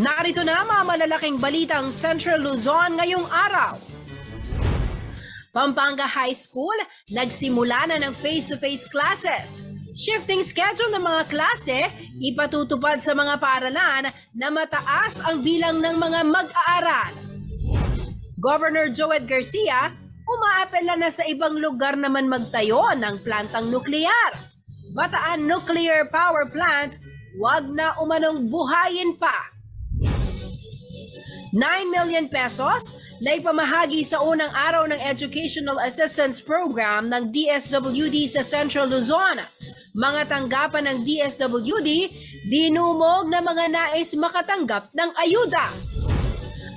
Narito na mga malalaking balitang Central Luzon ngayong araw. Pampanga High School, nagsimula na ng face-to-face classes. Shifting schedule ng mga klase, ipatutupad sa mga paaralan na mataas ang bilang ng mga mag-aaral. Governor Joed Garcia, umaapela na sa ibang lugar naman magtayo ng plantang nuklear. Bataan Nuclear Power Plant, wag na umanong buhayin pa. 9 million pesos na ipamahagi sa unang araw ng Educational Assistance Program ng DSWD sa Central Luzon. Mga tanggapan ng DSWD, dinumog na mga nais makatanggap ng ayuda.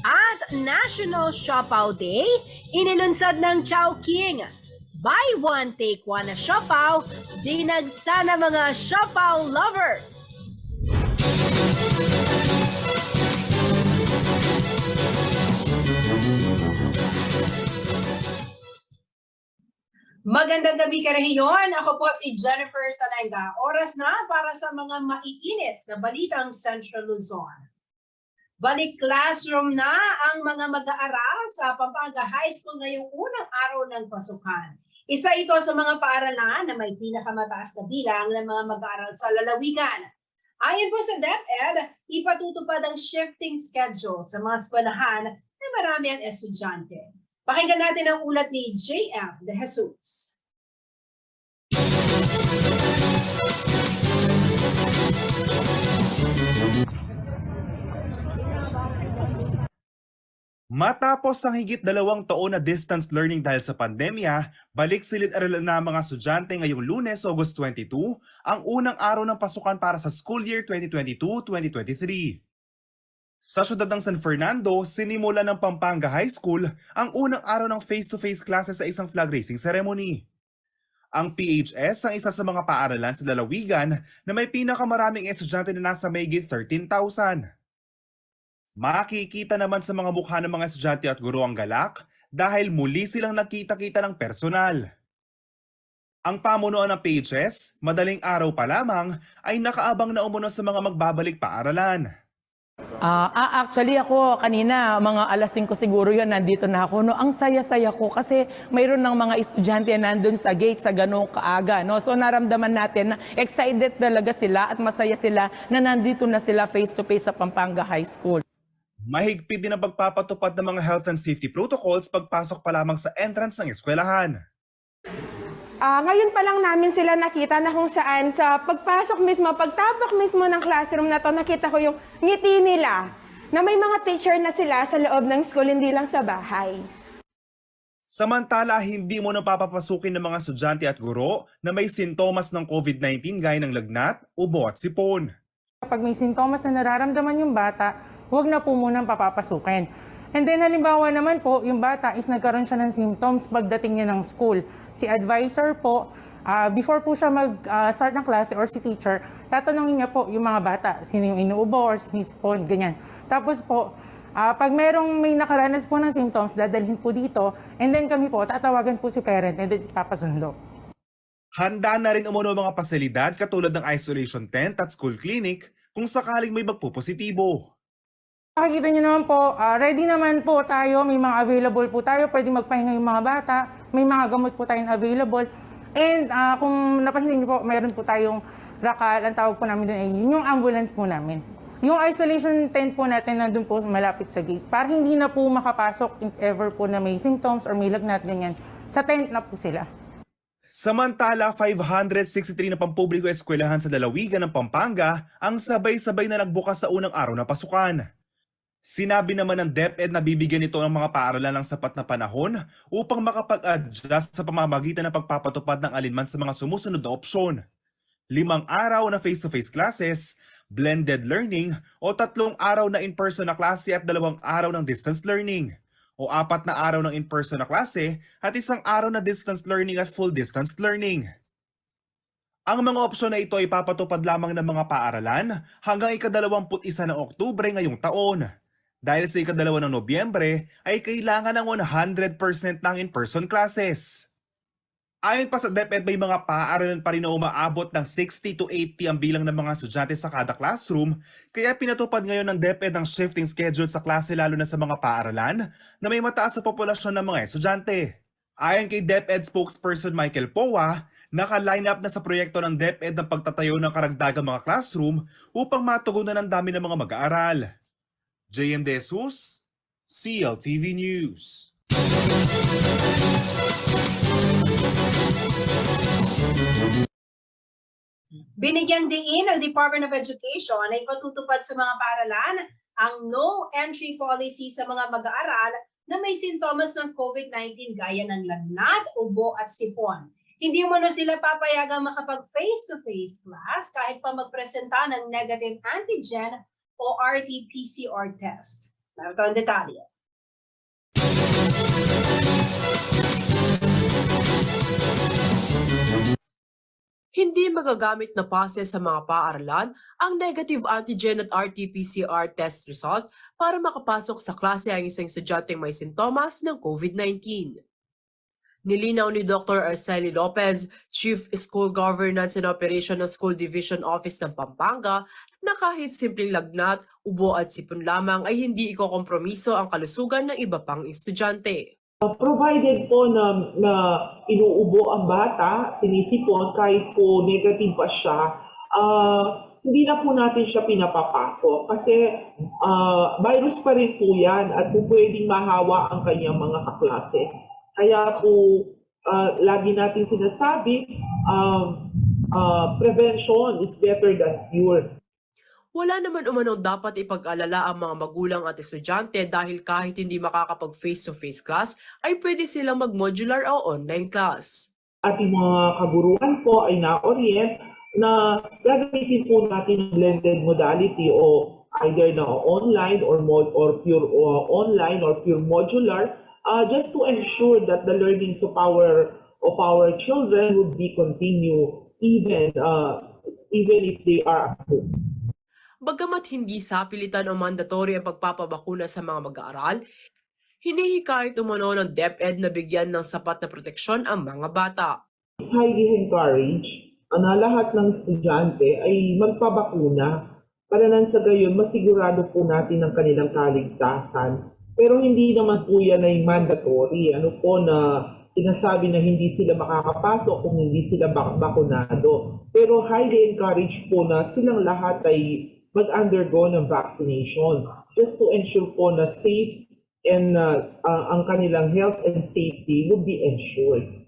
At National Siopaw Day, inilunsad ng Chowking. Buy one, take one na siopaw, dinagsa na mga siopaw lovers. Magandang gabi karehiyon. Ako po si Jennifer Salenga. Oras na para sa mga maiinit na balitang Central Luzon. Balik classroom na ang mga mag-aaral sa Pampanga High School ngayong unang araw ng pasukan. Isa ito sa mga paaralan na may pinakamataas na bilang ng mga mag-aaral sa lalawigan. Ayon po sa DepEd, ipatutupad ang shifting schedule sa mga eskwelahan na marami ang estudyante. Pakinggan natin ang ulat ni J.M. De Jesus. Matapos ang higit 2 taon na distance learning dahil sa pandemya, balik silid-aralan na mga estudyante ngayong Lunes, August 22, ang unang araw ng pasukan para sa school year 2022-2023. Sa syudad ng San Fernando, sinimula ng Pampanga High School ang unang araw ng face-to-face classes sa isang flag raising ceremony. Ang PHS ang isa sa mga paaralan sa lalawigan na may pinakamaraming estudyante na nasa mahigit 13,000. Makikita naman sa mga mukha ng mga estudyante at guro ang galak dahil muli silang nagkita-kita ng personal. Ang pamunuan ng PHS, madaling araw pa lamang, ay nakaabang na umuno sa mga magbabalik paaralan. Actually ako kanina mga alas 5 siguro yun nandito na ako. No? Ang saya-saya ko kasi mayroon ng mga estudyante nandun sa gate sa ganong kaaga. No? So naramdaman natin na excited talaga sila at masaya sila na nandito na sila face-to-face sa Pampanga High School. Mahigpit din ang pagpapatupad ng mga health and safety protocols pagpasok pa lamang sa entrance ng eskwelahan. Ngayon pa lang namin sila nakita na kung saan sa pagpasok mismo, pagtapak mismo ng classroom na to, nakita ko yung ngiti nila na may mga teacher na sila sa loob ng school, hindi lang sa bahay. Samantala, hindi mo napapapasukin ng mga estudyante at guro na may sintomas ng COVID-19 gaya ng lagnat, ubo at sipon. Kapag may sintomas na nararamdaman yung bata, huwag na po munang papapasukin. And then halimbawa naman po, yung bata is nagkaroon siya ng symptoms pagdating niya ng school. Si advisor po, before po siya mag-start ng klase or si teacher, tatanungin niya po yung mga bata, sino yung inuubo or sinisipon, ganyan. Tapos po, pag may nakaranas po ng symptoms, dadalhin po dito, and then kami po, tatawagan po si parent and then ipapasundo. Handa na rin umuno mga pasilidad katulad ng isolation tent at school clinic kung sakaling may magpupositibo. Makikita niyo naman po, ready naman po tayo, may mga available po tayo, pwede magpahinga yung mga bata, may mga gamot po tayong available. And kung napansin niyo po, mayroon po tayong rakal, ang tawag po namin doon ay yung ambulance po namin. Yung isolation tent po natin nandun po malapit sa gate, para hindi na po makapasok if ever po na may symptoms or may lagnat, ganyan. Sa tent na po sila. Samantala, 563 na pampubliko eskwelahan sa lalawigan ng Pampanga ang sabay-sabay na nagbukas sa unang araw ng pasukan. Sinabi naman ng DepEd na bibigyan ito ng mga paaralan ng sapat na panahon upang makapag-adjust sa pamamagitan ng pagpapatupad ng alinman sa mga sumusunod na opsyon. 5 araw na face-to-face classes, blended learning o 3 araw na in-person na klase at 2 araw ng distance learning. O 4 na araw ng in-person na klase at 1 araw na distance learning at full distance learning. Ang mga opsyon na ito ay papatupad lamang ng mga paaralan hanggang ika-21 ng Oktubre ngayong taon. Dahil sa ika-2 ng Nobyembre ay kailangan ng 100% ng in-person classes. Ayon pa sa DepEd, may mga paaralan pa rin na umaabot ng 60 to 80 ang bilang ng mga estudyante sa kada classroom, kaya pinatupad ngayon ng DepEd ang shifting schedule sa klase lalo na sa mga paaralan na may mataas sa populasyon ng mga estudyante. Ayon kay DepEd spokesperson Michael Poa, naka-line up na sa proyekto ng DepEd ang pagtatayo ng karagdagang mga classroom upang matugunan ang dami ng mga mag-aaral. JM De Jesus, CLTV News. Binigyang diin ng Department of Education na ipatutupad sa mga paaralan ang no entry policy sa mga mag-aaral na may sintomas ng COVID-19 gaya ng lagnat, ubo at sipon. Hindi mo na sila papayagang makapag face-to-face class kahit pa magpresenta ng negative antigen o RT-PCR test. Narito ang detalye. Hindi magagamit na pase sa mga paaralan ang negative antigen at RT-PCR test result para makapasok sa klase ang isang estudyanteng may sintomas ng COVID-19. Nilinaw ni Dr. Arceli Lopez, Chief School Governance and Operation ng School Division Office ng Pampanga, na kahit simpleng lagnat, ubo at sipon lamang ay hindi ikokompromiso ang kalusugan ng iba pang estudyante. Provided po na inuubo ang bata, sinisipon, kahit po negative pa siya, hindi na po natin siya pinapapasok kasi virus pa rin po yan at po pwedeng mahawa ang kanyang mga kaklase. Kaya po lagi natin sinasabi, prevention is better than cure. Wala naman umano dapat ipag-alala ang mga magulang at estudyante dahil kahit hindi makakapag face-to-face class, ay pwede silang mag-modular o online class. Ating mga kaguruan po ay na-orient na gagamitin po natin ang blended modality o either na online or pure online or pure modular just to ensure that the learnings of our children would be continue even if they are at home. Bagamat hindi sapilitan o mandatory ang pagpapabakuna sa mga mag-aaral, hinihikayat umano ng DepEd na bigyan ng sapat na proteksyon ang mga bata. It's highly encouraged na lahat ng estudyante ay magpabakuna para nang sa gayon masigurado po natin ang kanilang kaligtasan. Pero hindi naman po yan ay mandatory. Ano po na sinasabi na hindi sila makakapasok kung hindi sila bakunado. Pero highly encouraged po na silang lahat ay mag-undergo ng vaccination just to ensure po na safe and ang kanilang health and safety would be ensured.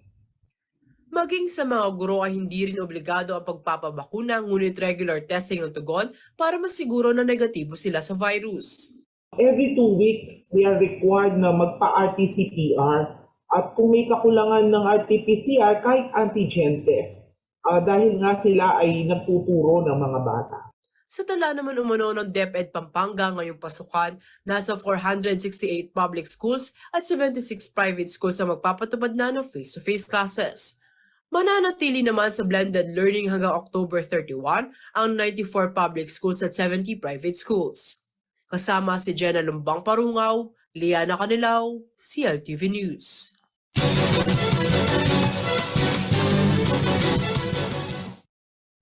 Maging sa mga guro ay hindi rin obligado ang pagpapabakuna ngunit regular testing ang tugon para masiguro na negatibo sila sa virus. Every 2 weeks, they are required na magpa-RT-PCR at kung may kakulangan ng RT-PCR, kahit antigen test dahil nga sila ay nagtuturo ng mga bata. Sa tala naman umano ng DepEd Pampanga ngayong pasukan, nasa 468 public schools at 76 private schools ang magpapatupad na ng face-to-face classes. Mananatili naman sa blended learning hanggang October 31 ang 94 public schools at 70 private schools. Kasama si Jenna Lumbang Parungaw, Liana Canilaw, CLTV News.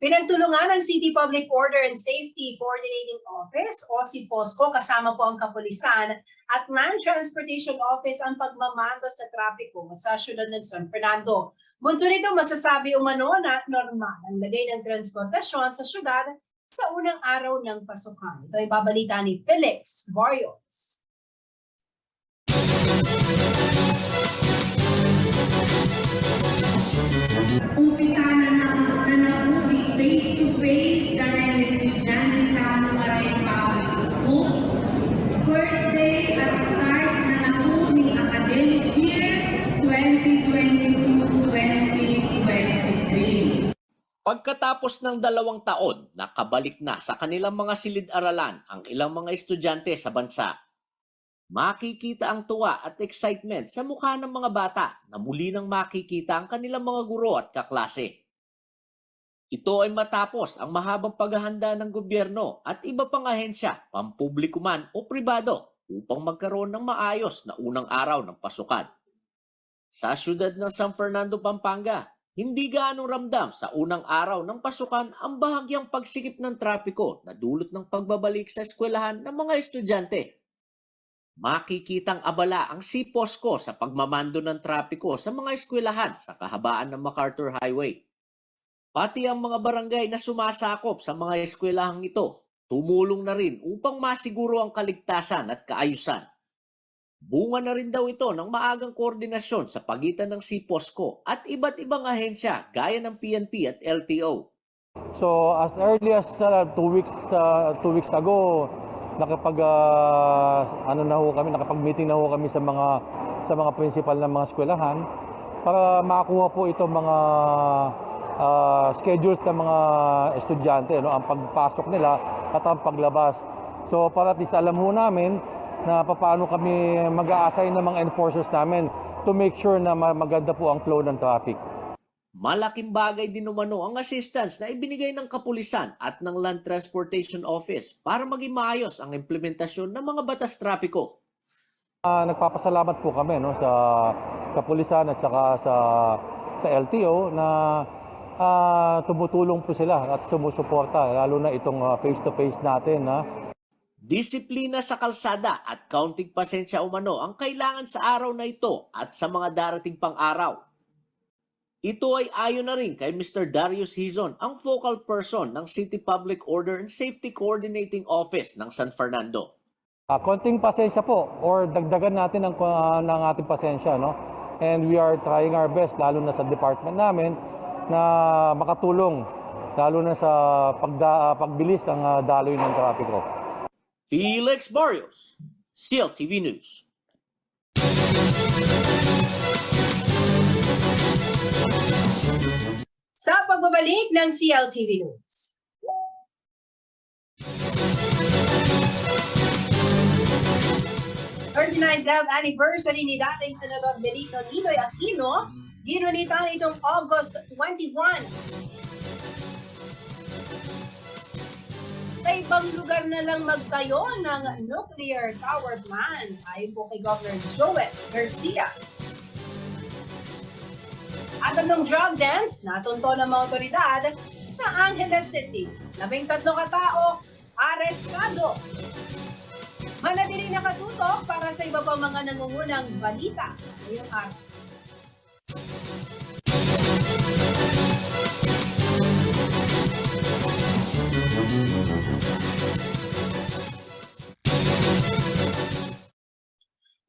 Pinagtulungan ng City Public Order and Safety Coordinating Office o si POSCO kasama po ang Kapulisan at Land Transportation Office ang pagmamando sa trapiko sa syudad ng San Fernando. Bunso nito masasabi umano na normal ang lagay ng transportasyon sa syudad sa unang araw ng pasukan. Ito ay babalita ni Felix Barrios. Umpisa na nabubi face-to-face dahil estudyante tamang aray public schools. First day at start na nabubing academic year 2022-2023. Pagkatapos ng 2 taon, nakabalik na sa kanilang mga silid-aralan ang ilang mga estudyante sa bansa. Makikita ang tuwa at excitement sa mukha ng mga bata na muli nang makikita ang kanilang mga guro at kaklase. Ito ay matapos ang mahabang paghahanda ng gobyerno at iba pang ahensya, pampubliko man o pribado, upang magkaroon ng maayos na unang araw ng pasukan. Sa siyudad ng San Fernando, Pampanga, hindi gaanong ramdam sa unang araw ng pasukan ang bahagyang pagsikip ng trapiko na dulot ng pagbabalik sa eskwelahan ng mga estudyante. Makikitang abala ang SIPOSCO sa pagmamando ng trapiko sa mga eskwelahan sa kahabaan ng MacArthur Highway. Pati ang mga barangay na sumasakop sa mga eskwelahang ito, tumulong na rin upang masiguro ang kaligtasan at kaayusan. Bunga na rin daw ito ng maagang koordinasyon sa pagitan ng SIPOSCO at iba't ibang ahensya gaya ng PNP at LTO. So as early as 2 weeks ago, nakapag-meeting na ho kami sa mga principal ng mga eskwelahan para makakuha po ito mga schedules ng mga estudyante, no, ang pagpasok nila at ang paglabas. So para at least alam ho namin na paano kami mag-a-assign ng mga enforcers namin to make sure na maganda po ang flow ng traffic. Malaking bagay din umano ang assistance na ibinigay ng kapulisan at ng Land Transportation Office para maging maayos ang implementasyon ng mga batas trapiko. Nagpapasalamat po kami, no, sa kapulisan at saka sa LTO na tumutulong po sila at sumusuporta, lalo na itong face-to-face natin na Disiplina sa kalsada at kaunting pasensya umano ang kailangan sa araw na ito at sa mga darating pang araw. Ito ay ayon na rin kay Mr. Darius Hizon, ang focal person ng City Public Order and Safety Coordinating Office ng San Fernando. Konting pasensya po or dagdagan natin ng ating pasensya, no? And we are trying our best, lalo na sa department namin, na makatulong lalo na sa pagbilis ng daloy ng trapiko. Felix Barrios, CLTV News. Sa pagbabalik ng CLTV News. th anniversary ni dating Senador Benito Ninoy Aquino, ginunitan itong August 21. Sa ibang lugar na lang magtayo ng nuclear power plant, ayon po kay Governor Joel Garcia. At anong drug dance, natunto ng mga otoridad sa Angeles City. 13 katao, arestado. Manatili nakatutok para sa iba pang mga nangungunang balita ngayong araw.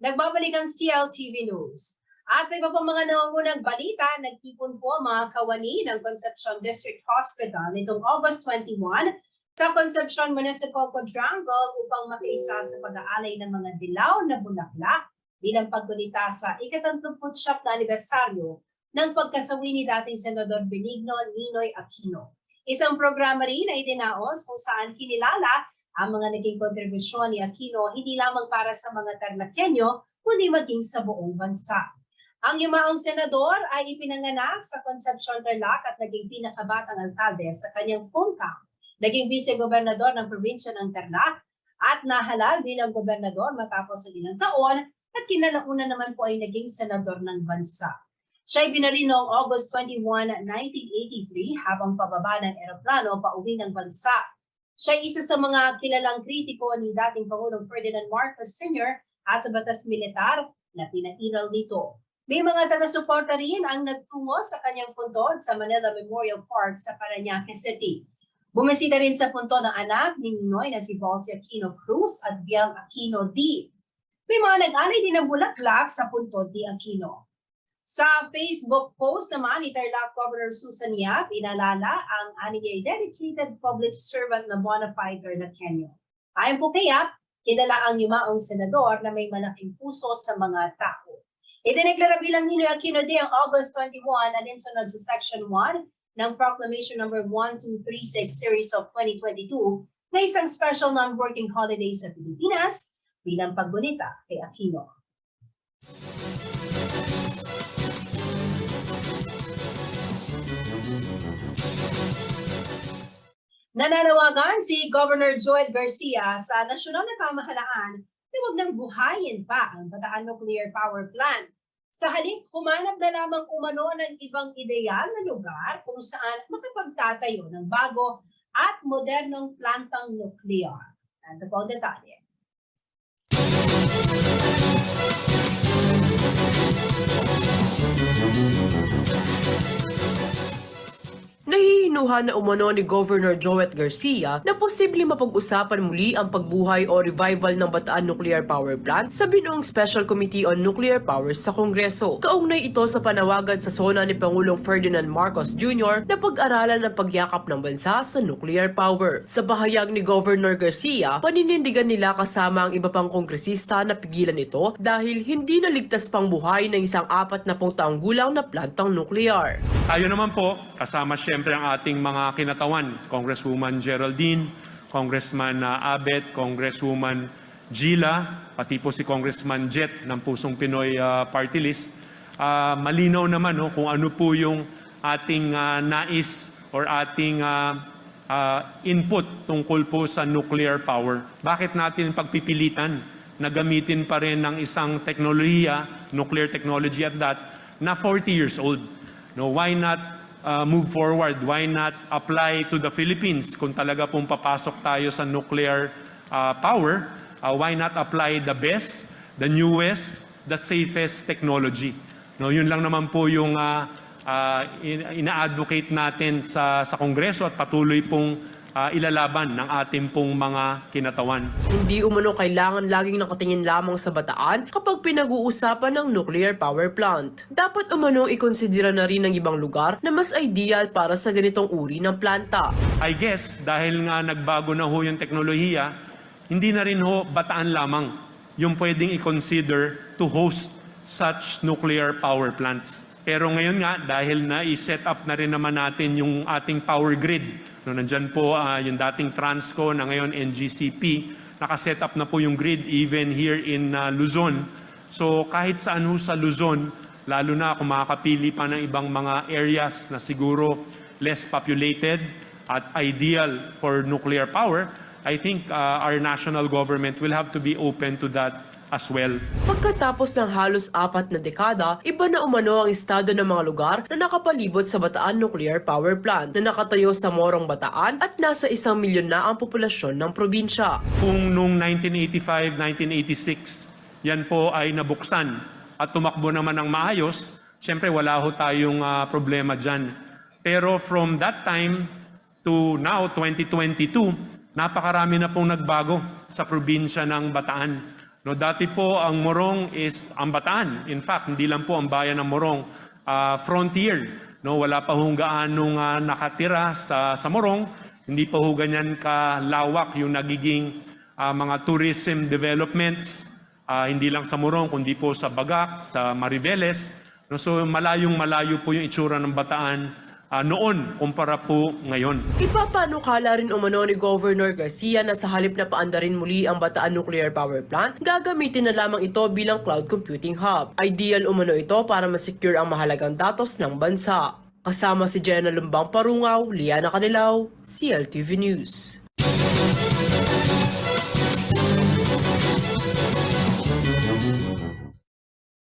Nagbabalik ang CLTV News. At sa iba pang mga nangungunang balita, nagtipon po mga kawani ng Concepcion District Hospital nitong August 21 sa Concepcion Municipal Quadrangle upang makiisa sa pag-aalay ng mga dilaw na bulaklak bilang paggunita sa ika-39 na anibersaryo ng pagkasawi ni dating Senador Benigno Ninoy Aquino. Isang programa rin na itinaos kung saan kinilala ang mga naging kontribusyon ni Aquino hindi lamang para sa mga Tarlakenyo, kundi maging sa buong bansa. Ang yumaong senador ay ipinanganak sa Concepcion Tarlac at naging pinakabatang alkalde sa kanyang hometown. Naging vice-gobernador ng probinsya ng Tarlac at nahalal bilang gobernador matapos ang ilang taon at kinalauna naman po ay naging senador ng bansa. Siya ay binaril noong August 21, 1983 habang pababa ng eroplano pauwi ng bansa. Siya ay isa sa mga kilalang kritiko ni dating Pangulong Ferdinand Marcos Sr. at sa batas militar na pinairal nito. May mga taga-suporta rin ang nagtungo sa kanyang puntod sa Manila Memorial Park sa Parañaque City. Bumisita rin sa puntod ng anak ni Ninoy na si Volsy Aquino Cruz at Biel Aquino D. May mga nag-alay din ng bulaklak sa puntod ni Aquino. Sa Facebook post naman ni Tarlac Governor Susan Yap, inalala ang aniyay dedicated public servant na bona fide Tarlakenyo. Ayon po kay Yap, kilala ang yumaong senador na may malaking puso sa mga tao. Idineklara bilang Ninoy Aquino Day ang August 21 alinsunod sa Section 1 ng Proclamation No. 1236 Series of 2022 na isang special non-working holiday sa Pilipinas bilang paggunita kay Aquino. Nananawagan si Governor Joel Garcia sa nasyonal na pamahalaan na huwag nang buhayin pa ang Bataan Nuclear Power Plant. Sa halip, humanap na lamang umano ng ibang ideal na lugar kung saan makapagtatayo ng bago at modernong plantang nuklear. Ito po ang detalye. Nahihinuhan na umano ni Governor Joet Garcia na posibleng mapag-usapan muli ang pagbuhay o revival ng Bataan Nuclear Power Plant sa binuong Special Committee on Nuclear Powers sa Kongreso. Kaugnay ito sa panawagan sa SONA ni Pangulong Ferdinand Marcos Jr. na pag-aralan ang pagyakap ng bansa sa nuclear power. Sa pahayag ni Governor Garcia, paninindigan nila kasama ang iba pang kongresista na pigilan ito dahil hindi naligtas pang buhay ng isang 40 taong gulang na plantang nuklear. Tayo naman po, kasama siyempre ang ating mga kinatawan, Congresswoman Geraldine, Congressman Abet, Congresswoman Gila, pati po si Congressman Jet ng Pusong Pinoy Party List. Malinaw naman kung ano po yung ating nais or ating input tungkol po sa nuclear power. Bakit natin pagpipilitan na gamitin pa rin ng isang teknolohiya, nuclear technology at that, na 40 years old? No, why not move forward? Why not apply to the Philippines kung talaga pong papasok tayo sa nuclear power? Why not apply the best, the newest, the safest technology? No, yun lang naman po yung ina-advocate natin sa Kongreso at patuloy pong ilalaban ng ating pong mga kinatawan. Hindi umano kailangan laging nakatingin lamang sa Bataan kapag pinag-uusapan ng nuclear power plant. Dapat umano ikonsidera na rin ng ibang lugar na mas ideal para sa ganitong uri ng planta. I guess dahil nga nagbago na ho yung teknolohiya, hindi na rin ho Bataan lamang yung pwedeng i-consider to host such nuclear power plants. Pero ngayon nga, dahil na i-set up na rin naman natin yung ating power grid, no, nandyan po yung dating Transco na ngayon NGCP, nakaset up na po yung grid even here in Luzon. So kahit saan ho sa Luzon, lalo na kung makakapili pa ng ibang mga areas na siguro less populated at ideal for nuclear power, I think our national government will have to be open to that as well. Pagkatapos ng halos 4 na dekada, iba na umano ang estado ng mga lugar na nakapalibot sa Bataan Nuclear Power Plant na nakatayo sa Morong Bataan at nasa 1 milyon na ang populasyon ng probinsya. Kung noong 1985-1986, yan po ay nabuksan at tumakbo naman ng maayos, syempre wala ho tayong problema dyan. Pero from that time to now, 2022, napakarami na pong nagbago sa probinsya ng Bataan. No, dati po ang Morong is ang Bataan. In fact, hindi lang po ang bayan ng Morong, frontier. No, wala pa hong gaanong nakatira sa Morong. Hindi pa ho ganyan kalawak yung nagiging mga tourism developments. Hindi lang sa Morong, kundi po sa Bagak, sa Mariveles. No, so malayong-malayo po yung itsura ng Bataan noon kumpara po ngayon. Ipapanukala rin umano ni Governor Garcia na sa halip na paandarin muli ang Bataan Nuclear Power Plant, gagamitin na lamang ito bilang cloud computing hub. Ideal umano ito para ma-secure ang mahalagang datos ng bansa. Kasama si Jenna Lumbang Parungaw, Liana Canilaw, CLTV News.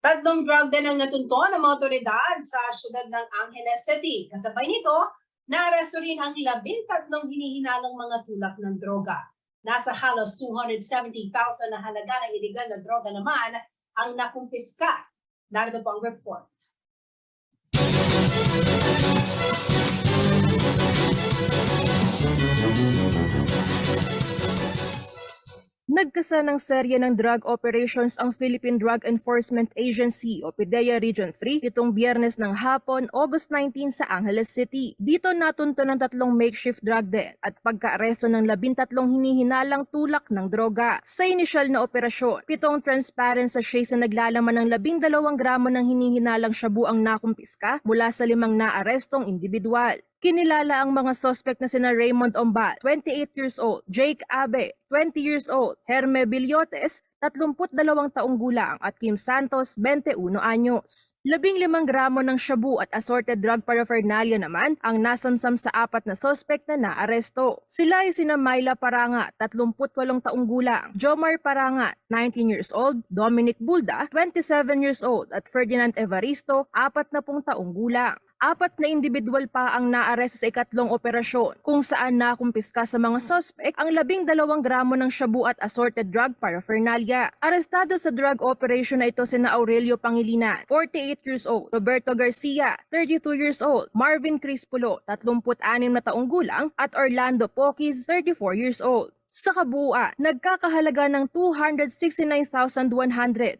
Tatlong drug din ang natunto ng mga otoridad sa syudad ng Angeles City. Kasabay nito, naaresto rin ang 13 hinihinalang mga tulak ng droga. Nasa halos 270,000 na halaga ng iligal na droga naman ang nakumpiska. Narito po ang report. Nagkasa ng serye ng drug operations ang Philippine Drug Enforcement Agency o PDEA Region 3 nitong Biyernes ng hapon, August 19 sa Angeles City. Dito natunto ng 3 makeshift drug den at pagkaaresto ng 13 hinihinalang tulak ng droga. Sa inisyal na operasyon, 7 transparent sachets na naglalaman ng 12 gramo ng hinihinalang shabu ang nakumpiska mula sa 5 naarestong individual. Kinilala ang mga suspect na sina Raymond Ombal, 28 years old, Jake Abe, 20 years old, Herme Bilyotes, 32 taong gulang at Kim Santos, 21 anyos. 15 gramo ng shabu at assorted drug paraphernalia naman ang nasamsam sa 4 na sospek na naaresto. Sila ay sina Myla Paranga, 38 taong gulang, Jomar Paranga, 19 years old, Dominic Bulda, 27 years old at Ferdinand Evaristo, 40 taong gulang. 4 na individual pa ang naaresto sa ikatlong operasyon kung saan nakumpiska sa mga sospek ang 12 gramo ng shabu at assorted drug paraphernalia. Arestado sa drug operation na ito sina Aurelio Pangilinan, 48 years old, Roberto Garcia, 32 years old, Marvin Crispulo, 36 na taong gulang at Orlando Poquis, 34 years old. Sa kabuuan, nagkakahalaga ng 269,100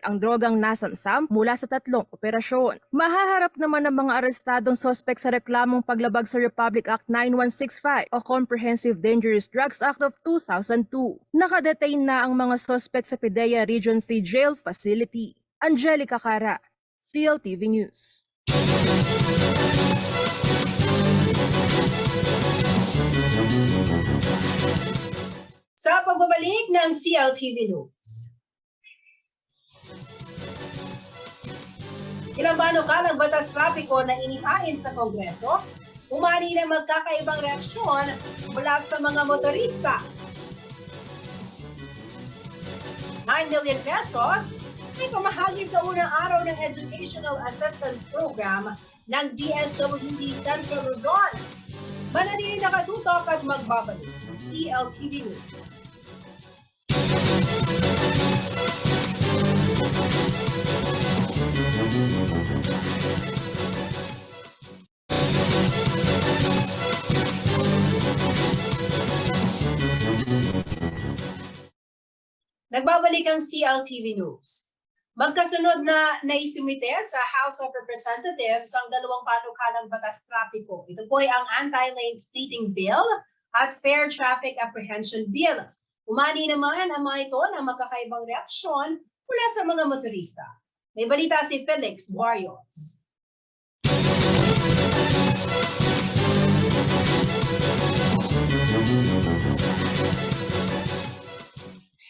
ang drogang nasamsam mula sa 3 operasyon. Mahaharap naman ang mga arestadong sospek sa reklamong paglabag sa Republic Act 9165 o Comprehensive Dangerous Drugs Act of 2002. Nakadetain na ang mga sospek sa PIDEA Region 3 Jail Facility. Angelica Cara, CLTV News. Sa pagbabalik ng CLTV News. Ilang panukalang batas trapiko na inihain sa Kongreso, umani ng magkakaibang reaksyon mula sa mga motorista. 9 million pesos ay pamahagi sa unang araw ng Educational Assistance Program ng DSWD Central Luzon. Manatili nakatutok at magbabalik ng CLTV News. Nagbabalik ang CLTV News. Magkasunod na naisumite sa House of Representatives ang dalawang panukalang batas trapiko. Ito po ay ang Anti-Lane Splitting Bill at Fair Traffic Apprehension Bill. Umani naman ang mga ito ng magkakaibang reaksyon mula sa mga motorista. May balita si Felix Barrios.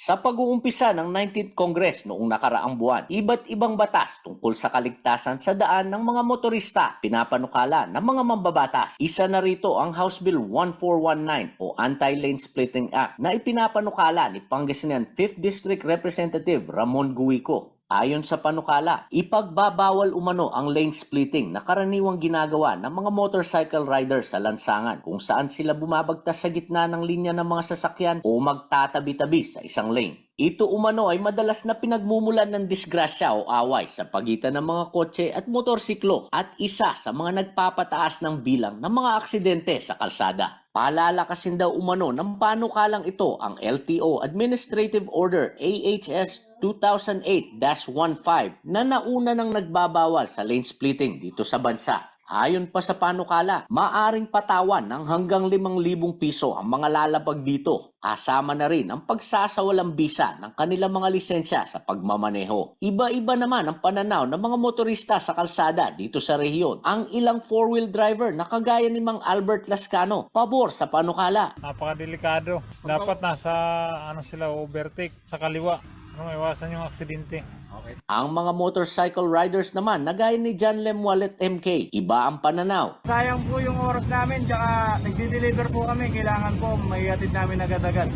Sa pag-uumpisa ng 19th Congress noong nakaraang buwan, iba't ibang batas tungkol sa kaligtasan sa daan ng mga motorista pinapanukala ng mga mambabatas. Isa na rito ang House Bill 1419 o Anti-Lane Splitting Act na ipinapanukala ni Pangasinan 5th District Representative Ramon Guico. Ayon sa panukala, ipagbabawal umano ang lane splitting na karaniwang ginagawa ng mga motorcycle riders sa lansangan kung saan sila bumabagtas sa gitna ng linya ng mga sasakyan o magtatabi-tabi sa isang lane. Ito umano ay madalas na pinagmumulan ng disgrasya o away sa pagitan ng mga kotse at motorsiklo at isa sa mga nagpapataas ng bilang ng mga aksidente sa kalsada. Palalakasin daw umano ng panukalang ito ang LTO Administrative Order AHS 2008-15 na nauna nang nagbabawal sa lane splitting dito sa bansa. Ayon pa sa panukala, maaring patawan ng hanggang 5,000 piso ang mga lalabag dito. Kasama na rin ang pagsasawalang bisa ng kanilang mga lisensya sa pagmamaneho. Iba-iba naman ang pananaw ng mga motorista sa kalsada dito sa rehiyon. Ang ilang four-wheel driver na kagaya ni Mang Albert Lascano, pabor sa panukala. Napakadelikado. Dapat nasa sila overtake sa kaliwa. Iwasan yung aksidente. Ang mga motorcycle riders naman na gaya ni John Lemualet MK, iba ang pananaw. Sayang po yung oras namin, tsaka nagdi-deliver po kami, kailangan po may atid namin agad-agad.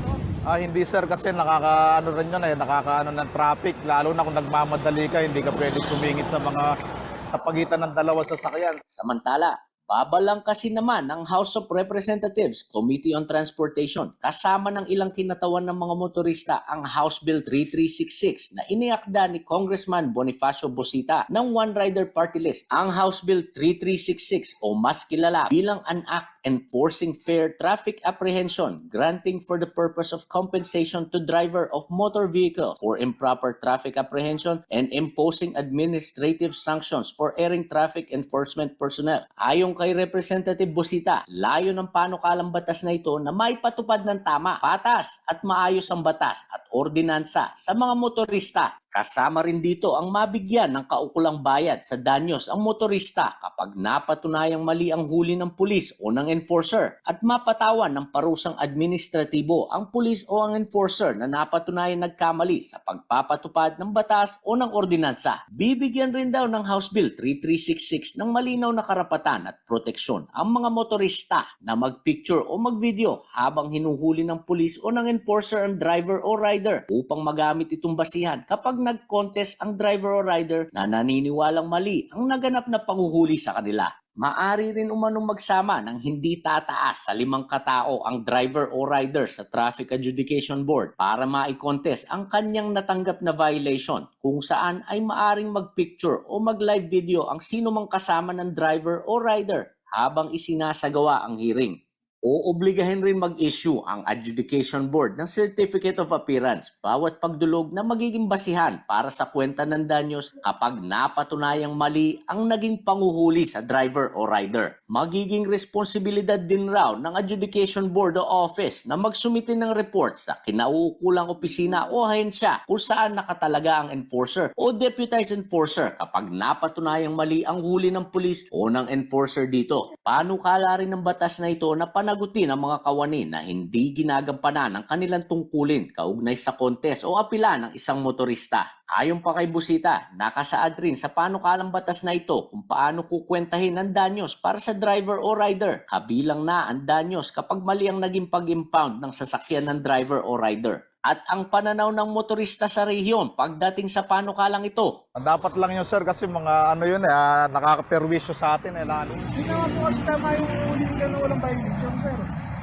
Hindi sir, kasi nakakaano rin yun nakakaano ng traffic, lalo na kung nagmamadali ka, hindi ka pwede sumingit sa pagitan ng dalawang sasakyan. Samantala, babalang kasi naman ng House of Representatives Committee on Transportation kasama ng ilang kinatawan ng mga motorista ang House Bill 3366 na iniakda ni Congressman Bonifacio Bosita ng One Rider Party List. Ang House Bill 3366 o mas kilala bilang an act enforcing fair traffic apprehension, granting for the purpose of compensation to driver of motor vehicle for improper traffic apprehension and imposing administrative sanctions for erring traffic enforcement personnel. Ayon kay Representative Bosita, layo ng panukalang batas na ito na maipatupad ng tama, patas at maayos ang batas at ordinansa sa mga motorista Kasama rin dito ang mabigyan ng kaukulang bayad sa danyos ang motorista kapag napatunayang mali ang huli ng pulis o ng enforcer at mapatawan ng parusang administratibo ang pulis o ang enforcer na napatunayang nagkamali sa pagpapatupad ng batas o ng ordinansa. Bibigyan rin daw ng House Bill 3366 ng malinaw na karapatan at proteksyon ang mga motorista na magpicture o magvideo habang hinuhuli ng pulis o ng enforcer ang driver o rider upang magamit itong basihan kapag nag-contest ang driver o rider na naniniwalang mali ang naganap na panghuhuli sa kanila. Maari rin umanong magsama ng hindi tataas sa 5 katao ang driver o rider sa Traffic Adjudication Board para mai-contest ang kanyang natanggap na violation kung saan ay maaring mag-picture o mag-live video ang sino mang kasama ng driver o rider habang isinasagawa ang hearing. O obligahin rin mag-issue ang Adjudication Board ng Certificate of Appearance bawat pagdulog na magiging basihan para sa kwenta ng danyos kapag napatunayang mali ang naging panguhuli sa driver o rider. Magiging responsibilidad din raw ng Adjudication Board o Office na magsumite ng report sa kinauukulang opisina o ahensya kung saan nakatalaga ang enforcer o deputized enforcer kapag napatunayang mali ang huli ng pulis o ng enforcer dito. Panukala rin ng batas na ito na panagutin ang mga kawani na hindi ginagampanan ang kanilang tungkulin kaugnay sa kontes o apila ng isang motorista. Ayon pa kay Busita, nakasaad rin sa panukalang batas na ito kung paano kukwentahin ang danyos para sa driver o rider. Kabilang na ang danyos kapag mali ang naging pag-impound ng sasakyan ng driver o rider. At ang pananaw ng motorista sa rehiyon pagdating sa panukalang ito. Dapat lang yun sir kasi mga ano yun nakaka-perwisyo sa atin lalo. Hindi naman po kasi tama yung uling na walang violation sir.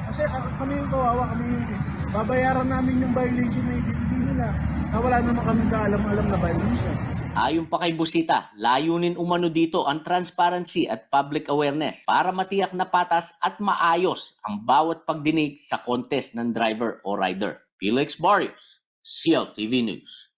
Kasi kami yung kawawa, kami yung babayaran namin yung violation na hindi nila. Wala naman kami kaalam-alam na violation. Ayon pa kay Busita, layunin umano dito ang transparency at public awareness para matiyak na patas at maayos ang bawat pagdinig sa contest ng driver o rider. Felix Barrios, CLTV News.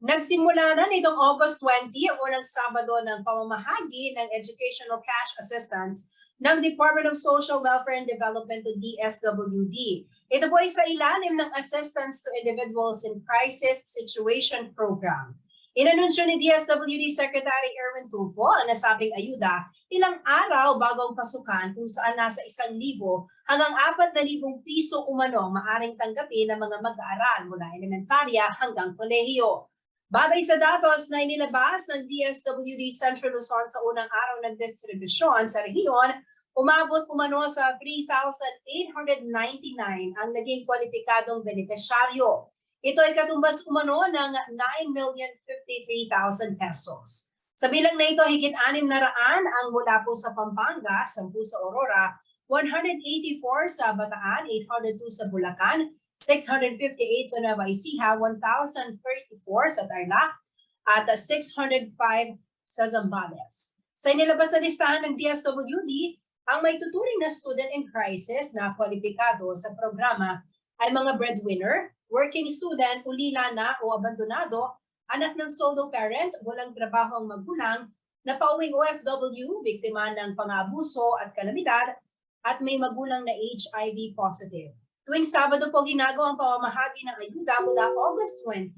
Nagsimula na nitong August 20 ang unang Sabado ng pamamahagi ng Educational Cash Assistance ng Department of Social Welfare and Development o DSWD. Ito po ay sa ilalim ng Assistance to Individuals in Crisis Situation Program. Inanunsyo ni DSWD Secretary Erwin Tulfo ang nasabing ayuda ilang araw bago ang pasukan kung saan nasa 1,000 hanggang 4,000 piso umano maaring tanggapin ng mga mag-aaral mula elementarya hanggang kolehiyo. Bagay sa datos na inilabas ng DSWD Central Luzon sa unang araw ng distribusyon sa rehiyon, umabot umano sa 3,899 ang naging kwalipikadong benepisyaryo. Ito ay katumbas umano ng 9,053,000 pesos. Sa bilang na ito, higit 600 ang mula po sa Pampanga, 10 sa Aurora, 184 sa Bataan, 802 sa Bulacan, 658 sa Nueva Ecija, 1,034 sa Tarlac, at 605 sa Zambales. Sa inilabas na listahan ng DSWD, ang may tuturing na student in crisis na kwalipikado sa programa ay mga breadwinner, working student, ulila na o abandonado, anak ng solo parent, walang trabaho ang magulang, na pauwing OFW, biktima ng pang-abuso at kalamidad, at may magulang na HIV positive. Tuwing Sabado po ginagawa ang pamamahagi ng ayuda mula August 20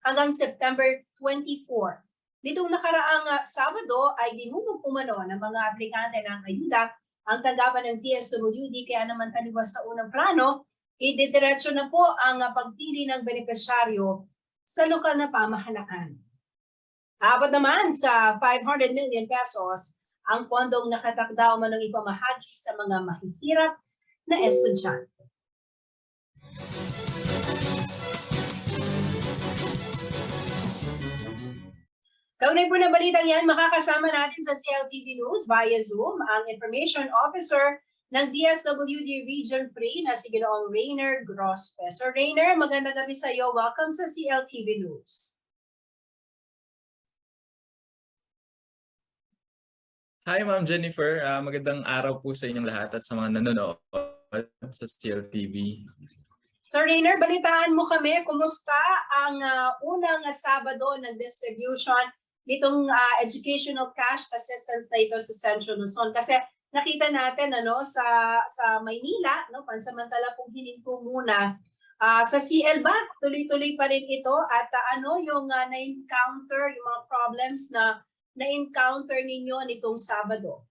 hanggang September 24. Nitong nakaraang Sabado ay dinulog umano ng mga aplikante ng ayuda ang tanggapan ng DSWD, kaya naman taliwas sa unang plano, ididiretso na po ang pagpili ng benepisyaryo sa lokal na pamahalaan. Abot naman sa 500 million pesos ang pondong nakatakda umanong ipamahagi sa mga mahihirap na estudyante. Kaugnay po ng balitang yan, makakasama natin sa CLTV News via Zoom ang Information Officer ng DSWD Region 3 na si Ginoong Rainer Grospe. So Rainer, magandang gabi sa iyo. Welcome sa CLTV News. Hi Ma'am Jennifer, magandang araw po sa inyong lahat at sa mga nanonood sa CLTV. So Rainer, balitaan mo kami, kumusta ang unang Sabado ng distribution nitong educational cash assistance na ito sa Central Luzon? Kasi nakita natin sa Maynila, no, pansamantala pong hininto muna. Sa CL ba, tuloy-tuloy pa rin ito at ano yung na-encounter, yung mga problems na na-encounter ninyo nitong Sabado?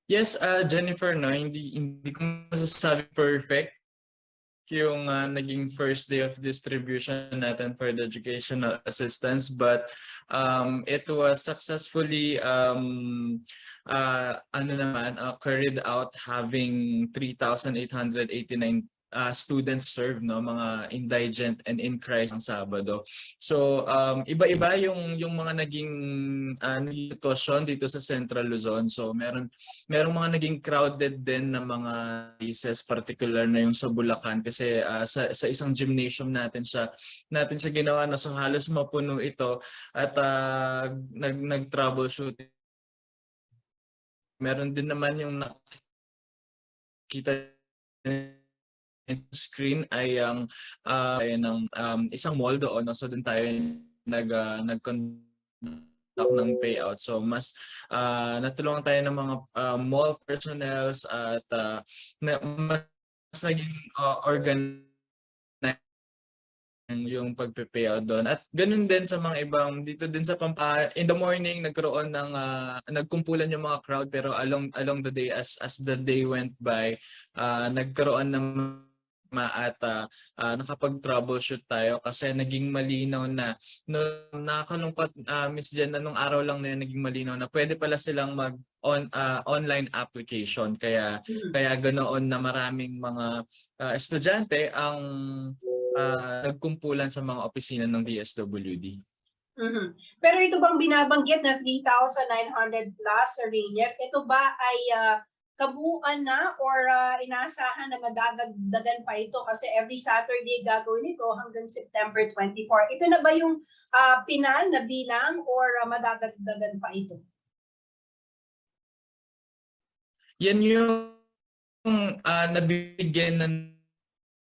Yes, Jennifer, no, hindi ko masasabi perfect yung naging first day of distribution natin for the educational assistance, but it was successfully carried out, having 3,889 students served, no, mga indigent and in crisis ng Sabado. So iba-iba yung mga naging sitwasyon dito sa Central Luzon. So merong mga naging crowded din na mga cases, particular na yung sa Bulacan, kasi sa isang gymnasium natin siya ginawa na, so halos mapuno ito at nag-troubleshoot. Meron din naman yung nakita screen ay ang isang mall doon, no? So doon tayo nag-conduct ng payout. So mas natulungan tayo ng mga mall personnels at mas naging organized yung pagpe-payout doon. At ganun din sa mga ibang dito din sa in the morning nagkaroon ng nagkumpulan yung mga crowd, pero along the day, as the day went by, nagkaroon ng at nakapag-troubleshoot tayo kasi naging malinaw na, no, nakakalungkot, Miss Jen, na nung araw lang na yun, naging malinaw na pwede pala silang online application, kaya ganoon na maraming mga estudyante ang nagkumpulan sa mga opisina ng DSWD. Pero ito bang binabanggit na 3,900 plus sa Rainier, ito ba ay kabuuan na or inaasahan na madadagdagan pa ito kasi every Saturday gagawin ito hanggang September 24? Ito na ba yung pinal na bilang or madadagdagan pa ito? Yan yung nabigyan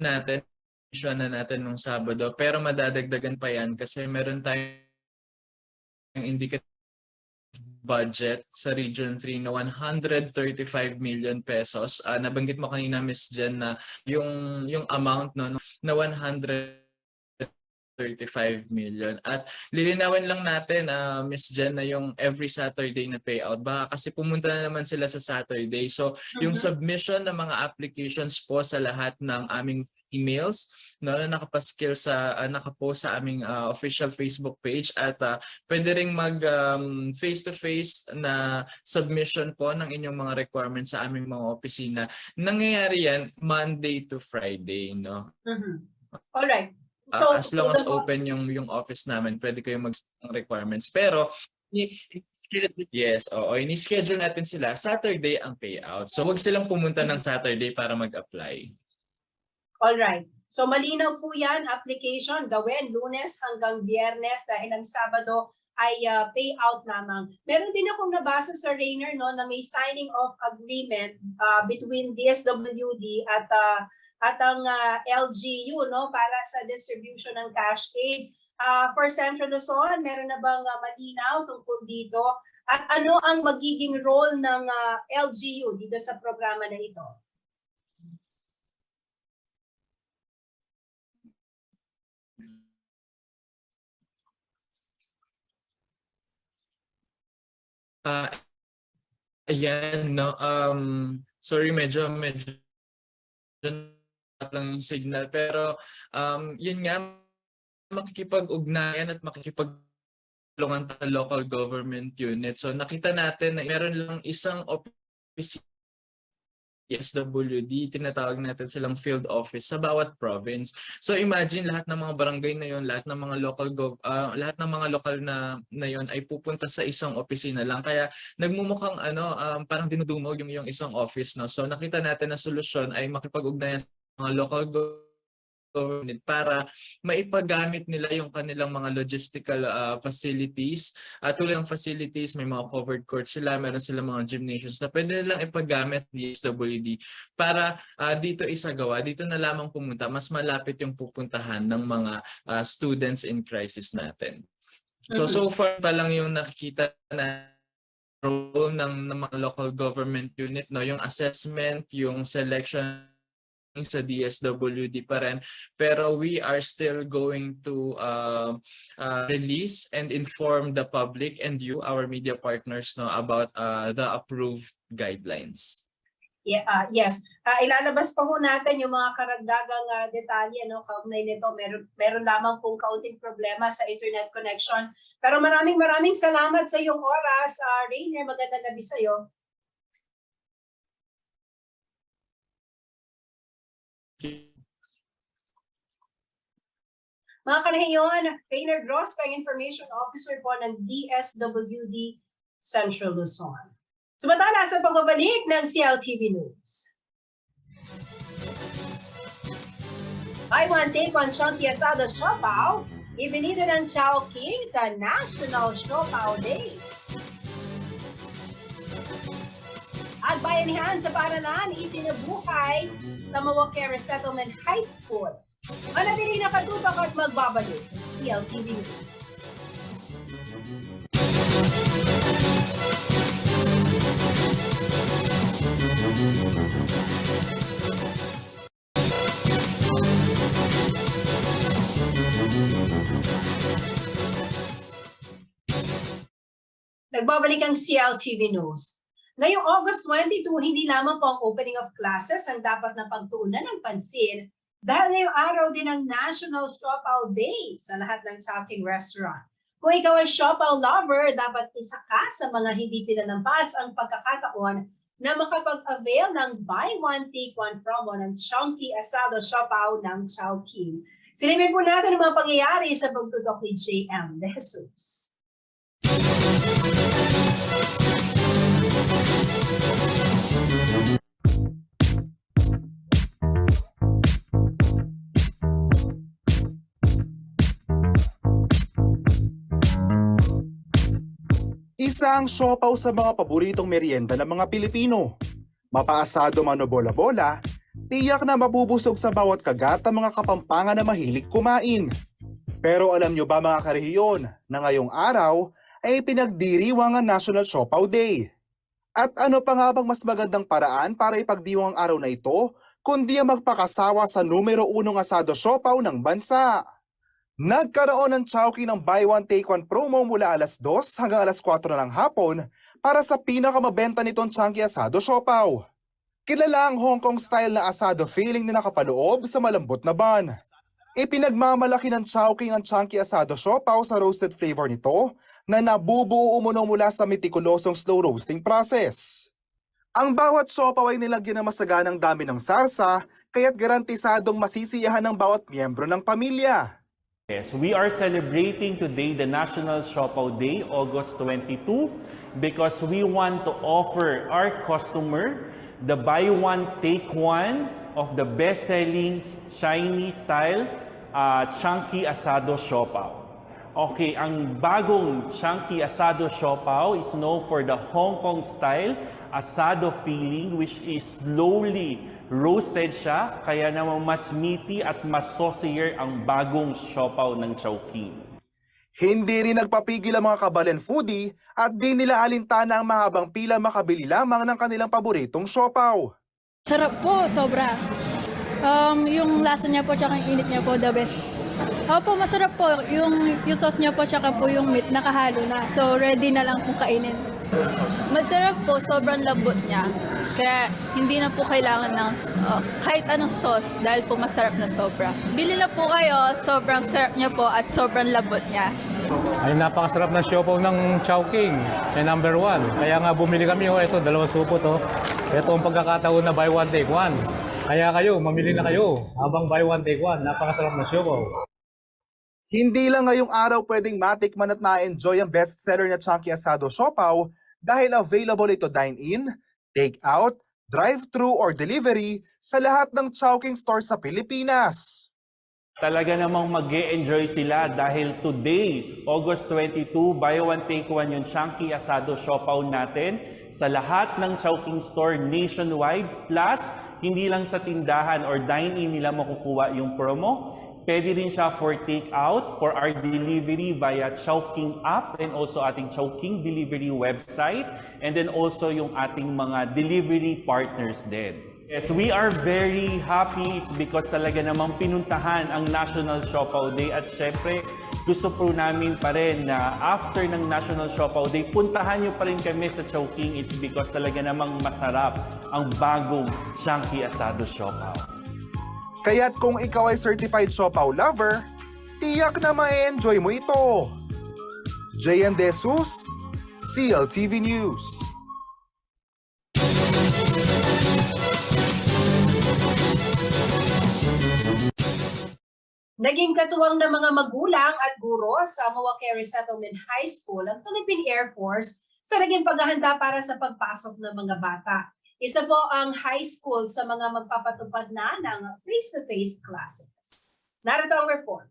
natin nung Sabado, pero madadagdagan pa yan kasi meron tayong indicative budget sa Region 3 na 135 million pesos. Nabanggit mo kanina, Miss Jen, na yung amount, no, na 135 million. At lilinawin lang natin, Miss Jen, na yung every Saturday na payout, baka kasi pumunta na naman sila sa Saturday. So yung submission ng mga applications po sa lahat ng aming emails, no, na nakapost sa aming official Facebook page, at pwede ring mag face-to-face na submission po ng inyong mga requirements sa aming mga opisina. Nangyayari yan Monday to Friday, no? All right. So as long as open yung office namin, pwede kayong mag-submit ng requirements. Pero yes, ini-schedule natin sila Saturday ang payout. So wag silang pumunta ng Saturday para mag-apply. All right. So malinaw po yan, application gawin Lunes hanggang Biyernes dahil ang Sabado ay payout lamang. Meron din akong nabasa sa Rainier, no, na may signing of agreement between DSWD at ang LGU, no, para sa distribution ng cash aid. For Central Luzon, meron na bang malinaw tungkol dito? At ano ang magiging role ng LGU dito sa programa na ito? Ayan, no. Sorry, medyo lang yung signal, pero yun nga, makikipag-ugnayan at makikipag-tulungan sa local government unit. So nakita natin na meron lang isang office DSWD, tinatawag natin silang field office sa bawat province. So imagine, lahat ng mga barangay na yon, lahat ng mga lokal na yon ay pupunta sa isang opisina lang. Kaya nagmumukhang parang dinudumog yung isang office, no. So nakita natin na solusyon ay makipag-ugnayan sa mga local government para maipagamit nila yung kanilang mga logistical facilities. Tulad ng facilities, may mga covered courts sila, meron silang mga gymnasiums na pwede nilang ipagamit DSWD para dito isagawa, dito na lamang pumunta, mas malapit yung pupuntahan ng mga students in crisis natin. So far pa lang yung nakikita na role ng mga local government unit, no, yung assessment, yung selection sa DSWD pa rin, pero we are still going to release and inform the public and you, our media partners, no, about the approved guidelines. Yeah, yes. Ilalabas pa ho natin yung mga karagdagang detalye, no, kaugnay nito. Meron lamang pong kaunting problema sa internet connection. Pero maraming salamat sa iyong oras. Rainer, magandang gabi sa iyo. Mga kanahiyon, Rainer Gross, Information Officer po ng DSWD Central Luzon. Samantala sa pagbabalik ng CLTV News. Buy one, take one Chunky Asado Siopaw. Ibinida ng Chowking sa National Siopaw Day. At bayanihan sa Paranan, isinabuhay sa Mawakere Settlement High School. Manatili nakatutok at magbabalik. CLTV News. Nagbabalik ang CLTV News. Ngayong August 22, hindi lamang po ang opening of classes ang dapat na pagtuunan ng pansin dahil ngayong araw din ang National Siopaw Day sa lahat ng Chowking Restaurant. Kung ikaw ay siopaw lover, dapat isa ka sa mga hindi pinanampas ang pagkakataon na makapag-avail ng buy one, take one promo ng Chunky Asado Siopaw ng Chowking. Silipin po natin ang mga pangyayari sa pagtutok ni JM De Jesus. Isa ang siopaw sa mga paboritong merienda ng mga Pilipino. Mapaasado man o bola-bola, tiyak na mabubusog sa bawat kagat ang mga Kapampangan na mahilig kumain. Pero alam nyo ba mga karehiyon na ngayong araw ay pinagdiriwang ang National Siopaw Day? At ano pa nga bang mas magandang paraan para ipagdiwang ang araw na ito kundi ang magpakasawa sa numero 1 asado siopaw ng bansa? Nagkaroon ng Chowking ng buy one take one promo mula alas 2 hanggang alas 4 na ng hapon para sa pinakamabenta nitong Chunky Asado Siopaw. Kilala ang Hong Kong style na asado filling na nakapaloob sa malambot na bun. Ipinagmamalaki ng Chowking ang Chunky Asado Siopaw sa roasted flavor nito na nabubuo umuno mula sa metikulosong slow roasting process. Ang bawat siopaw ay nilagyan ng masaganang dami ng sarsa kaya't garantisadong masisiyahan ng bawat miyembro ng pamilya. Yes, we are celebrating today the National Siopaw Day, August 22, because we want to offer our customer the buy one, take one of the best-selling Chinese style Chunky Asado Siopaw. Okay, ang bagong Chunky Asado Siopaw is known for the Hong Kong style asado filling, which is slowly roasted siya, kaya naman mas meaty at mas saucier ang bagong siopaw ng Chowking. Hindi rin nagpapigil ang mga kabalen foodie at di nila alintana ang mahabang pila makabili lamang ng kanilang paboritong siopaw. Sarap po, sobra. Yung lasa niya po tsaka yung init niya po, the best. Opo, masarap po. Yung sauce niya po tsaka po yung meat nakahalo na. So ready na lang po kainin. Masarap po, sobrang labot niya. Kaya hindi na po kailangan ng kahit anong sauce dahil po masarap na sobra. Bili na po kayo, sobrang sarap niya po at sobrang labot niya. Ay, napakasarap na siopaw ng Chowking, number 1. Kaya nga bumili kami, ito, 2 supo to. Ito ang pagkakataon na buy one, take one. Kaya kayo, mamili na kayo habang buy one, take one. Napakasarap na siopaw. Hindi lang ngayong araw pwedeng matikman at ma-enjoy ang bestseller na Chunky Asado Siopaw dahil available ito dine-in, take-out, drive-thru or delivery sa lahat ng Chowking stores sa Pilipinas. Talaga namang mag-e-enjoy sila dahil today, August 22, buy one, take one yung Chunky Asado Siopaw natin sa lahat ng Chowking store nationwide. Plus, hindi lang sa tindahan or dine-in nila makukuha yung promo. Pwede rin siya for take-out, for our delivery via Chowking app and also ating Chowking delivery website, and then also yung ating mga delivery partners din. Yes, we are very happy. It's because talaga namang pinuntahan ang National Siopaw Day at syempre gusto po namin pa rin na after ng National Siopaw Day, puntahan niyo pa rin kami sa Chowking. It's because talaga namang masarap ang bagong Shanky Asado Siopaw. Kaya't kung ikaw ay certified siopaw lover, tiyak na ma-enjoy mo ito. JM De Jesus, CLTV News. Naging katuwang ng mga magulang at guro sa Mawakere Resettlement High School ang Philippine Air Force sa naging paghahanda para sa pagpasok ng mga bata. Isa po ang high school sa mga magpapatupad na ng face-to-face classes. Narito ang report.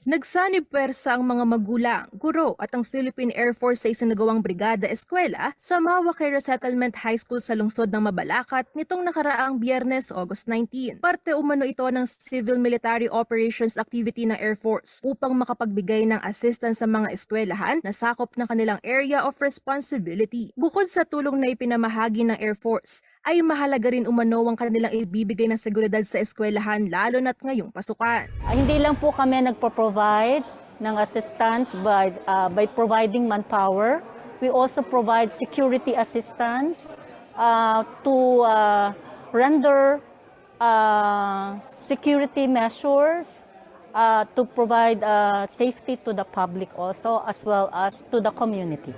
Nagsanib pwersa ang mga magulang, guro at ang Philippine Air Force sa isinagawang brigada eskwela sa Mawakere Resettlement High School sa lungsod ng Mabalacat nitong nakaraang Biyernes, August 19. Parte umano ito ng Civil Military Operations Activity ng Air Force upang makapagbigay ng assistance sa mga eskwelahan na sakop ng kanilang area of responsibility. Bukod sa tulong na ipinamahagi ng Air Force, ay mahalaga rin umano ang kanilang ibibigay ng seguridad sa eskwelahan lalo na't ngayong pasukan. Hindi lang po kami nagpo-provide ng assistance by providing manpower. We also provide security assistance to render security measures to provide safety to the public also as well as to the community.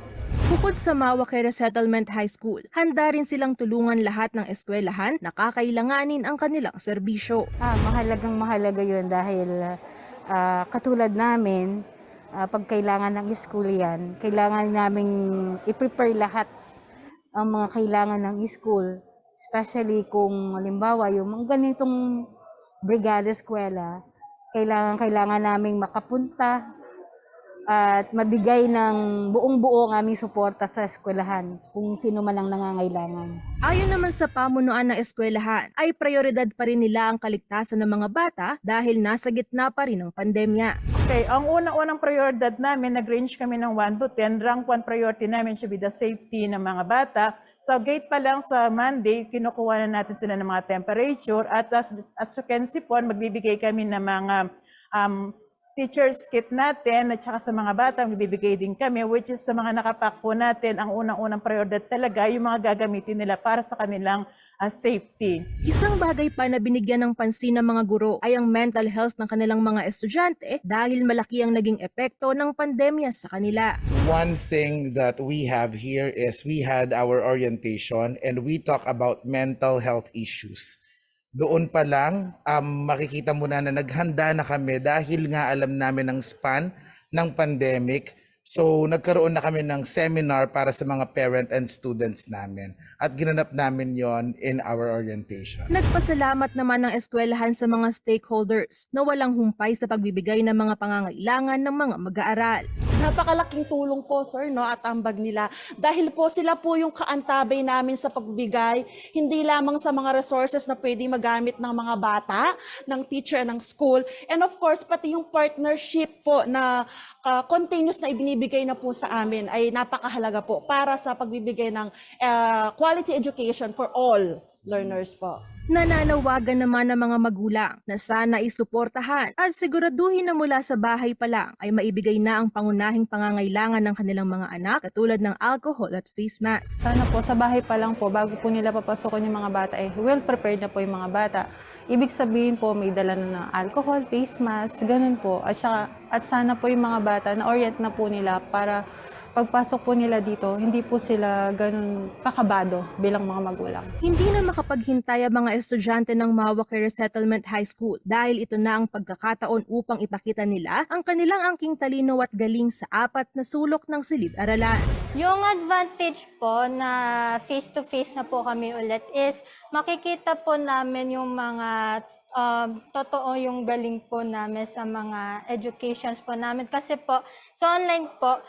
Bukod sa Mawakere Resettlement High School, handa rin silang tulungan lahat ng eskwelahan na kakailanganin ang kanilang serbisyo. Mahalaga yun dahil katulad namin, pag kailangan ng school yan, kailangan namin i-prepare lahat ang mga kailangan ng school. Especially kung halimbawa yung mga ganitong brigada eskwela, kailangan naming makapunta at mabigay ng buong-buo ang aming suporta sa eskwelahan kung sino man ang nangangailangan. Ayon naman sa pamunuan ng eskwelahan, ay prioridad pa rin nila ang kaligtasan ng mga bata dahil nasa gitna pa rin ng pandemya. Okay, ang unang prioridad namin, nag-range kami ng 1 to 10. Rank 1 priority namin should be the safety ng mga bata. Sa gate pa lang sa Monday, kinukuha na natin sila ng mga temperature at as you can see po, magbibigay kami ng mga teacher's kit natin at saka sa mga bata, magbibigay din kami, which is sa mga nakapack po natin, ang unang prioridad talaga, yung mga gagamitin nila para sa kanilang safety. Isang bagay pa na binigyan ng pansin ng mga guro ay ang mental health ng kanilang mga estudyante dahil malaki ang naging epekto ng pandemya sa kanila. One thing that we have here is we had our orientation and we talk about mental health issues. Doon pa lang, makikita mo na naghanda na kami dahil nga alam namin ang span ng pandemic. So nagkaroon na kami ng seminar para sa mga parent and students namin at ginanap namin yon in our orientation. Nagpasalamat naman ng eskwelahan sa mga stakeholders na walang humpay sa pagbibigay ng mga pangangailangan ng mga mag-aaral. Napakalaking tulong po, sir, no, at ambag nila. Dahil po sila po yung kaantabay namin sa pagbigay, hindi lamang sa mga resources na pwede magamit ng mga bata, ng teacher, ng school, and of course, pati yung partnership po na continuous na ibinibigay na po sa amin ay napakahalaga po para sa pagbibigay ng quality education for all learners po. Nananawagan naman ng mga magulang na sana isuportahan at siguraduhin na mula sa bahay pa lang ay maibigay na ang pangunahing pangangailangan ng kanilang mga anak katulad ng alcohol at face mask. Sana po sa bahay pa lang po, bago po nila papasokin yung mga bata, well prepared na po yung mga bata. Ibig sabihin po may dala na ng alcohol, face mask, ganun po. At sana po yung mga bata na-orient na po nila para pagpasok po nila dito, hindi po sila ganun kakabado bilang mga magulang. Hindi na makapaghintay ang mga estudyante ng Mawakere Resettlement High School dahil ito na ang pagkakataon upang ipakita nila ang kanilang angking talino at galing sa 4 na sulok ng silid-aralan. Yung advantage po na face-to-face na po kami ulit is makikita po namin yung mga totoo yung galing po namin sa mga educations po namin. Kasi po, sa online po,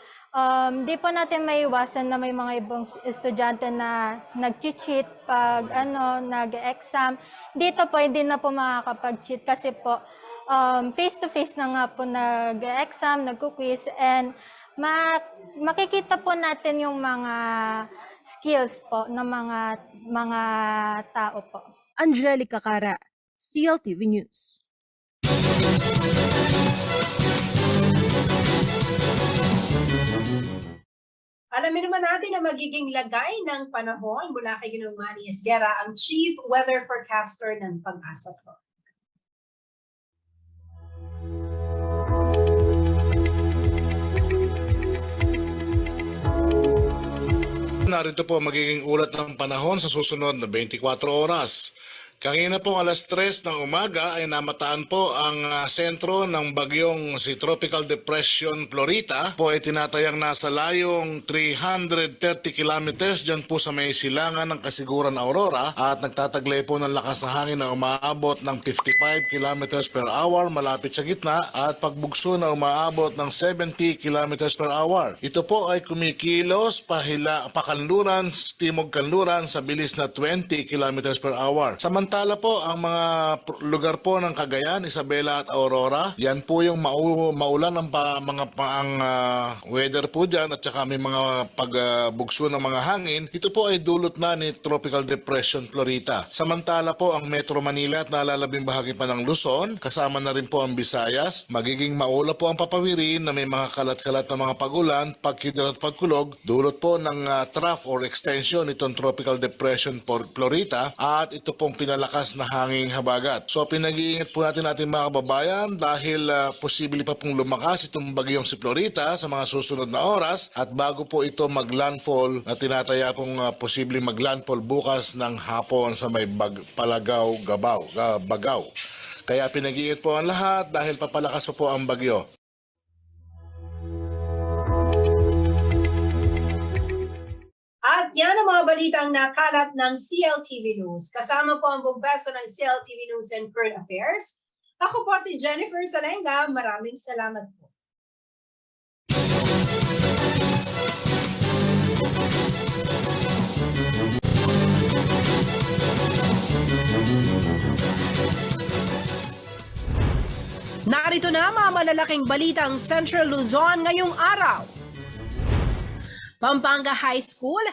Di po natin maiwasan na may mga ibang estudyante na nag-cheat pag nag-exam. Dito po, hindi na po makakapag-cheat kasi po face-to-face na nga po nag-exam, nag-quiz, and makikita po natin yung mga skills po ng mga tao po. Angelica Cara, CLTV News. Alamin naman natin ang magiging lagay ng panahon mula kay Ginoong Manny Esguera, ang Chief Weather Forecaster ng Pag-asa po. Narito po magiging ulat ng panahon sa susunod na 24 oras. Kanina pong alas 3 ng umaga ay namataan po ang sentro ng bagyong si Tropical Depression Florita. Po ay tinatayang nasa layong 330 kilometers dyan po sa may silangan ng Kasiguran Aurora at nagtataglay po ng lakas na hangin na umaabot ng 55 kilometers per hour malapit sa gitna at pagbugso na umaabot ng 70 kilometers per hour. Ito po ay kumikilos pakanluran, timog kanluran sa bilis na 20 kilometers per hour. Samantala po ang mga lugar po ng Cagayan, Isabela at Aurora, yan po yung maulan ng weather po dyan at saka may mga pagbugso ng mga hangin. Ito po ay dulot na ni Tropical Depression Florita. Samantala po ang Metro Manila at nalalabing bahagi pa ng Luzon, kasama na rin po ang Visayas. Magiging maula po ang papawirin na may mga kalat-kalat na mga pagulan, pagkidlat at pagkulog, dulot po ng trough or extension itong Tropical Depression Florita at ito pong pinalakas na hanging habagat. So pinag-iingat po natin mga kababayan dahil posible pa pong lumakas itong bagyong si Florita sa mga susunod na oras at bago po ito maglandfall na tinataya pong posibleng maglandfall bukas ng hapon sa may Bagaw. Kaya pinag-iingat po ang lahat dahil papalakas po ang bagyo. At yan ang mga balitang nakalat ng CLTV News. Kasama po ang bugbeso ng CLTV News and Current Affairs. Ako po si Jennifer Salenga. Maraming salamat po. Narito na mga malalaking balitang Central Luzon ngayong araw. Pampanga High School